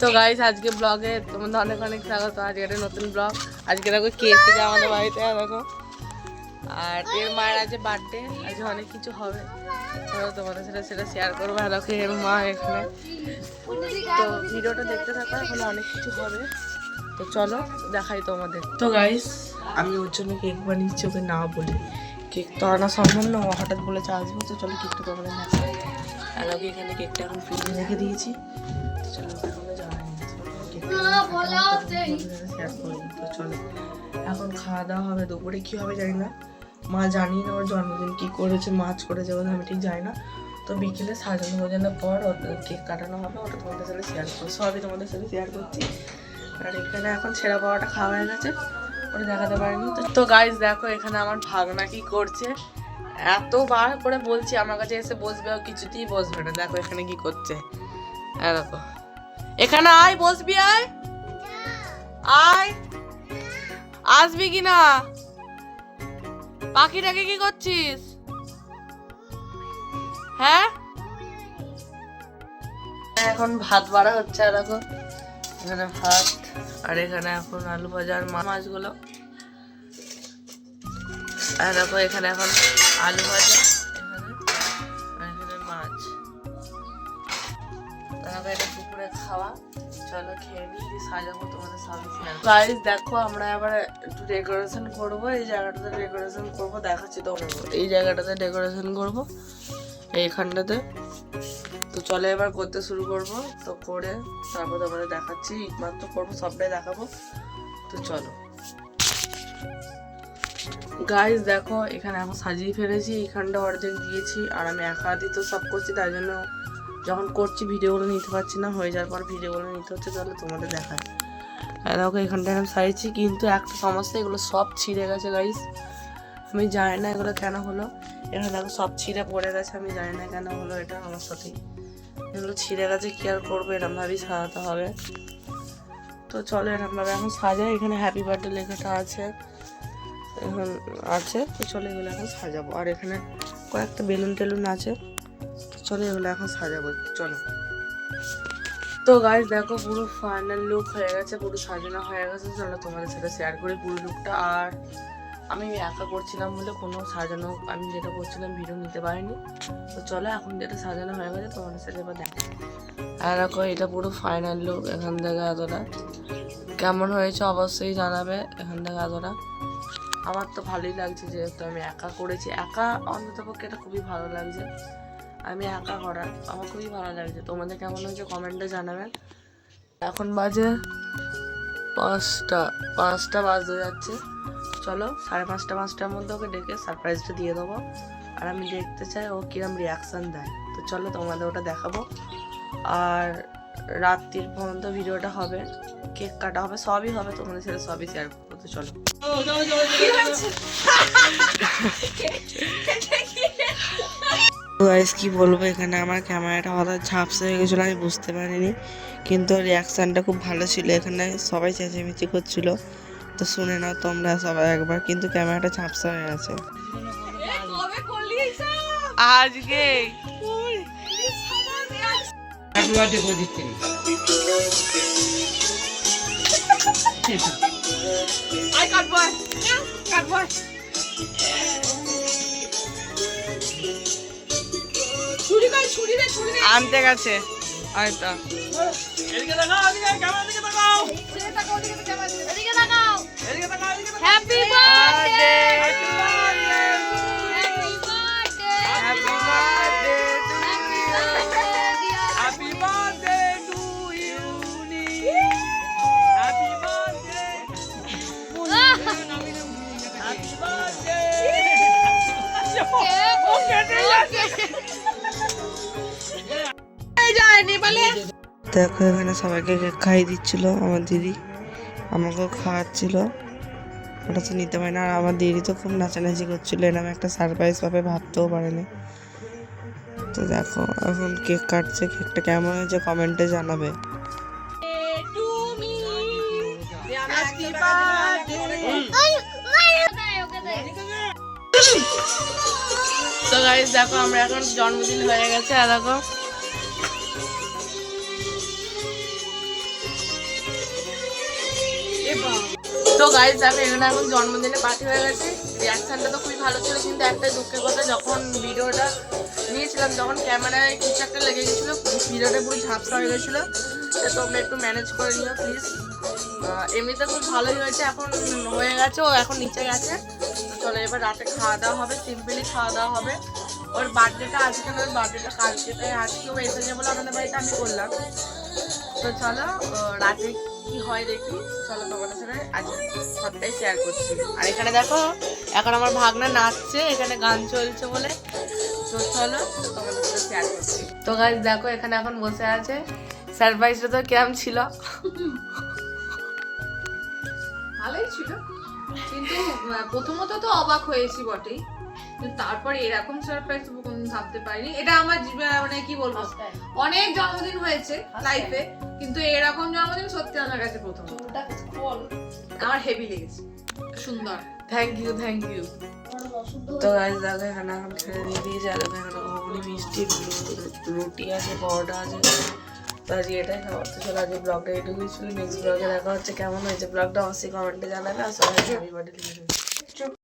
তো গাইস আজকে ব্লগে তোমাদের অনেক অনেক স্বাগত। আজকে একটা নতুন ব্লগ। আজকে দেখো কে এসেছে আমাদের বাড়িতে, দেখো। আর এর মায়ের আজকে বার্থডে, আজকে অনেক কিছু হবে, তোমাদের সাথে সেটা শেয়ার করবো। দেখো এর মা এখানে, তো ভিডিওটা দেখতে থাকো, এখন অনেক কিছু হবে। তো চলো দেখাই তোমাদের। তো গাইস আমি ওর জন্য কেক বানিয়েছি, ওকে না বলি। কেক তো আনা সম্ভব না, ও হঠাৎ বলেছে আসবো। তো চলো কেকটা তোমাদের দেখাই। আর ওকে এখানে কেকটা এখন ফ্রিজে রেখে দিয়েছি। তো চলো এখনো যাওয়া শেয়ার করি। তো চলো এখন খাওয়া দাওয়া হবে। দুপুরে কী হবে জানি না, মা জানি না ওর জন্মদিন কী করেছে, মাছ করেছে ওদের, আমি ঠিক জানি না। তো বিকেলে সাজানো বোঝানোর পর কেক কাটানো হবে, ওটা তোমাদের সাথে শেয়ার করবো, সবই তোমাদের সাথে শেয়ার করছি। আর এখানে এখন ছেঁড়া পাওয়াটা খাওয়া হয়ে গেছে, ওটা দেখাতে পারিনি। তো গাইস দেখো এখানে আমার ভাগনা কি করছে, এতবার করে বলছি আমার কাছে এসে বসবে, কিছুতেই বসবে না। দেখো এখানে কি করছে, দেখো এখানে আয়, বসবি, আয় আয়, আসবি কি না? পাখিটাকে কি করছিস? হ্যাঁ এখন ভাত বাড়া হচ্ছে, দেখো এখানে ভাত, আর এখানে এখন আলু ভাজার মাছগুলো, আর দেখো এখানে এখন আলু ভাজা, এখানে মাছ। তারপরে এটা দুপুরে খাওয়া, চলো খেয়ে নিই, সাজাবো তোমাদের সবই শেয়ার। গাইস দেখো আমরা এবার একটু ডেকোরেশন করবো, এই জায়গাটাতে ডেকোরেশন করবো, দেখাচ্ছি তো। এই জায়গাটাতে ডেকোরেশন করবো, এইখানটাতে। তো চলো এবার করতে শুরু করবো। তো করে তারপর তোমাদের দেখাচ্ছি, মাত্র করবো, সবটাই দেখাবো। তো চলো গাইস দেখো এখানে এখন সাজিয়ে ফেলেছি, এইখানটা অর্ধেক দিয়েছি, আর আমি একা হাতেই তো সব করছি, তাই জন্য যখন করছি ভিডিওগুলো নিতে পারছি না, হয়ে যাওয়ার পর ভিডিওগুলো নিতে হচ্ছে। তাহলে তোমাদের দেখায় দেখো এখানটা আমি সাইছি, কিন্তু একটা সমস্যা, এগুলো সব ছিঁড়ে গেছে গাইস। আমি জানি না এগুলো কেন হলো, এখানে দেখো সব ছিঁড়ে পড়ে গেছে, আমি জানি না কেন হলো এটা আমার সাথেই। এগুলো ছিঁড়ে গেছে, কি আর করবো, এরমভাবেই সাজাতে হবে। তো চলো এরমভাবে এখন সাজাই। এখানে হ্যাপি বার্থডে লেখাটা আছে, এখন আছে। তো চলো এগুলো এখন সাজাবো। আর এখানে কয়েকটা বেলুন টেলুন আছে, তো চলো এগুলো এখন সাজাবো। চলো তো গাইস দেখো পুরো ফাইনাল লুক হয়ে গেছে, পুরো সাজানো হয়ে গেছে। চলো তোমাদের সাথে শেয়ার করি পুরো লুকটা। আর আমি একা করছিলাম বলে কোনো সাজানো, আমি যেটা করছিলাম ভিডিও নিতে পারিনি। তো চলো এখন যেটা সাজানো হয়ে গেছে তোমাদের সাথে এবার দেখো। আর দেখো এটা পুরো ফাইনাল লুক, এখান থেকে এতটা কেমন হয়েছে অবশ্যই জানাবে। এখান থেকে এতটা আমার তো ভালোই লাগছে, যেহেতু আমি একা করেছি, একা অন্ততপক্ষে এটা খুবই ভালো লাগছে। আমি একা করা আমার খুবই ভালো লাগছে। তোমাদের কেমন হয়েছে কমেন্টে জানাবেন। এখন বাজে 5টা বাজতে যাচ্ছে। চলো 5:30-5টার মধ্যে ওকে ডেকে সারপ্রাইজটা দিয়ে দেবো, আর আমি দেখতে চাই ও কিরম রিয়াকশান দেয়। তো চলো তোমাদের ওটা দেখাবো। আর রাত্রির পর্যন্ত ভিডিওটা হবে, কেক কাটা হবে, সবই হবে, তোমাদের সাথে সবই শেয়ার করবো। তো চলো গাইস কি বলবো, এখানে আমার ক্যামেরাটা হঠাৎ ঝাপসা হয়ে গেছিলো, আমি বুঝতে পারিনি, কিন্তু রিয়াকশানটা খুব ভালো ছিল। এখানে সবাই চেঁচামেচি করছিল, তো শুনে নাও তোমরা সবাই একবার। কিন্তু ক্যামেরাটা ঝাপসা হয়ে গেছে আজকে। আনতে গেছে হয়তো। হ্যাপি বার্থডে, দেখো এখানে সবাইকে কেক খাইয়ে দিচ্ছিল আমার দিদি, আমাকেও খাওয়াচ্ছিল, ওটা তো নিতে পারি না। আর আমার দিদি তো খুব নাচানাচি করছিল, এরকম একটা সারপ্রাইজ পাবে ভাবতেও পারেনি। তো দেখো এখন কেক কাটছে, কেকটা কেমন হয়েছে কমেন্টে জানাবে। তো গাইস দেখো আমরা এখন জন্মদিন হয়ে গেছে, আর দেখো তো গাইস দেখো এখানে এখন জন্মদিনে পার্টি হয়ে গেছে। রিয়াকশনটা তো খুবই ভালো ছিল, কিন্তু একটা দুঃখের কথা, যখন ভিডিওটা নিয়েছিলাম যখন ক্যামেরায় কিছু একটা লেগে গেছিলো, ভিডিওটা পুরো ঝাপসা হয়ে গেছিলো। তোমরা একটু ম্যানেজ করে নিও প্লিজ। এমনিতে খুব ভালোই হয়েছে, এখন হয়ে গেছে, ও এখন নিচে গেছে। তো চলো এবার রাতে খাওয়া দাওয়া হবে, সিম্পলি খাওয়া দাওয়া হবে। ওর বার্থডেটা আজকে না, ওর বার্থডেটা কালকে, তাই আজকে ও এসেছে বলে আমাদের বাড়িতে আমি করলাম। তো চলো রাতে কি হয় দেখি, চলো তোমাদের সাথে আজকে সবটাই শেয়ার করছি। আর এখানে দেখো এখন আমার ভাগনা নাচছে, এখানে গান চলছে বলে। তো চলো তোমাদের সাথে শেয়ার করছি। তো গাইস দেখো এখানে এখন বসে আছে। সারপ্রাইজটা তো কেমন ছিল? ভালোই ছিল, কিন্তু প্রথমত তো অবাক হয়েছি বটেই, কিন্তু তারপর এরকম সারপ্রাইজ ভাবতে পারিনি। এটা আমার মানে কি বলবো, অনেক জন্মদিন হয়েছে লাইফে, কিন্তু এরকম জন্মদিন সত্যি আমার কাছে প্রথম। আমার হেভি লেগেছে, সুন্দর। Thank you thank you. তো গাইস দেখো এখানে এখন খেয়ে দিয়ে দিয়েছে, আর এখানে ঘুগনি, মিষ্টি, রুটি আছে, পরোটা আছে। তো আজকে এটাই খাবার। তো চলো আজকে ব্লগটা এটুকুই ছিল। নেক্সট ব্লগে দেখা হচ্ছে। কেমন হয়েছে ব্লগটা অবশ্যই কমেন্টে জানাবে, আর সবাই হ্যাপি বার্থডে লিখে দেবে।